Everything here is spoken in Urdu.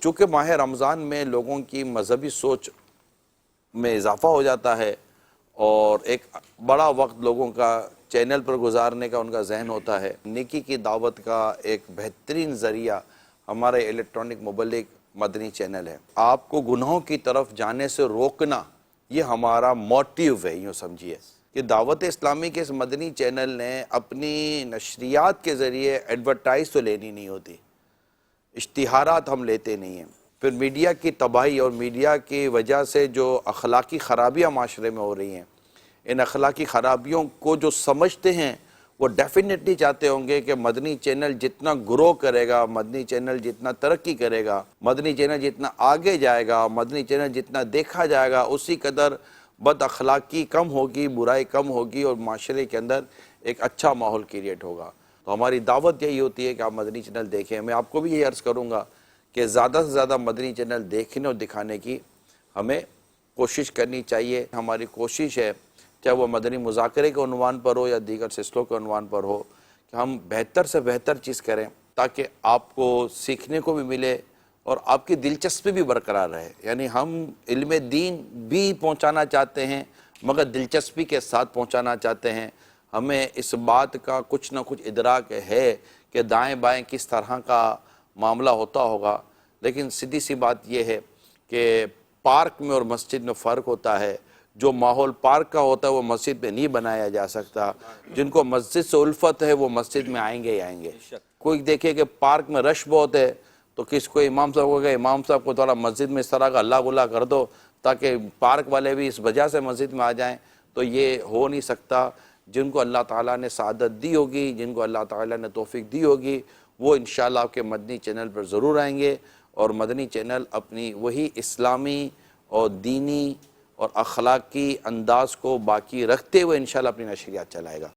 چونکہ ماہ رمضان میں لوگوں کی مذہبی سوچ میں اضافہ ہو جاتا ہے اور ایک بڑا وقت لوگوں کا چینل پر گزارنے کا ان کا ذہن ہوتا ہے۔ نیکی کی دعوت کا ایک بہترین ذریعہ ہمارے الیکٹرانک مبلغ مدنی چینل ہے۔ آپ کو گناہوں کی طرف جانے سے روکنا یہ ہمارا موٹیو ہے، یوں سمجھیے کہ دعوت اسلامی کے اس مدنی چینل نے اپنی نشریات کے ذریعے ایڈورٹائز تو لینی نہیں ہوتی، اشتہارات ہم لیتے نہیں ہیں۔ پھر میڈیا کی تباہی اور میڈیا کی وجہ سے جو اخلاقی خرابیاں معاشرے میں ہو رہی ہیں، ان اخلاقی خرابیوں کو جو سمجھتے ہیں وہ ڈیفینیٹلی چاہتے ہوں گے کہ مدنی چینل جتنا گرو کرے گا، مدنی چینل جتنا ترقی کرے گا، مدنی چینل جتنا آگے جائے گا، مدنی چینل جتنا دیکھا جائے گا، اسی قدر بد اخلاقی کم ہوگی، برائی کم ہوگی اور معاشرے کے اندر ایک اچھا ماحول کریٹ ہوگا۔ تو ہماری دعوت یہی ہوتی ہے کہ آپ مدنی چینل دیکھیں۔ میں آپ کو بھی یہ عرض کروں گا کہ زیادہ سے زیادہ مدنی چینل دیکھنے اور دکھانے کی ہمیں کوشش کرنی چاہیے۔ ہماری کوشش ہے، چاہے وہ مدنی مذاکرے کے عنوان پر ہو یا دیگر سلسلوں کے عنوان پر ہو، کہ ہم بہتر سے بہتر چیز کریں تاکہ آپ کو سیکھنے کو بھی ملے اور آپ کی دلچسپی بھی برقرار رہے۔ یعنی ہم علم دین بھی پہنچانا چاہتے ہیں مگر دلچسپی کے ساتھ پہنچانا چاہتے ہیں۔ ہمیں اس بات کا کچھ نہ کچھ ادراک ہے کہ دائیں بائیں کس طرح کا معاملہ ہوتا ہوگا، لیکن سیدھی سی بات یہ ہے کہ پارک میں اور مسجد میں فرق ہوتا ہے۔ جو ماحول پارک کا ہوتا ہے وہ مسجد میں نہیں بنایا جا سکتا۔ جن کو مسجد سے الفت ہے وہ مسجد میں آئیں گے ہی آئیں گے۔ کوئی دیکھے کہ پارک میں رش بہت ہے تو کس کو امام صاحب کو کہ امام صاحب کو تھوڑا مسجد میں اس طرح کا اللہ گلا کر دو تاکہ پارک والے بھی اس وجہ سے مسجد میں آ جائیں، تو یہ ہو نہیں سکتا۔ جن کو اللہ تعالیٰ نے سعادت دی ہوگی، جن کو اللہ تعالیٰ نے توفیق دی ہوگی، وہ انشاءاللہ آپ کے مدنی چینل پر ضرور آئیں گے اور مدنی چینل اپنی وہی اسلامی اور دینی اور اخلاقی انداز کو باقی رکھتے ہوئے انشاءاللہ اپنی نشریات چلائے گا۔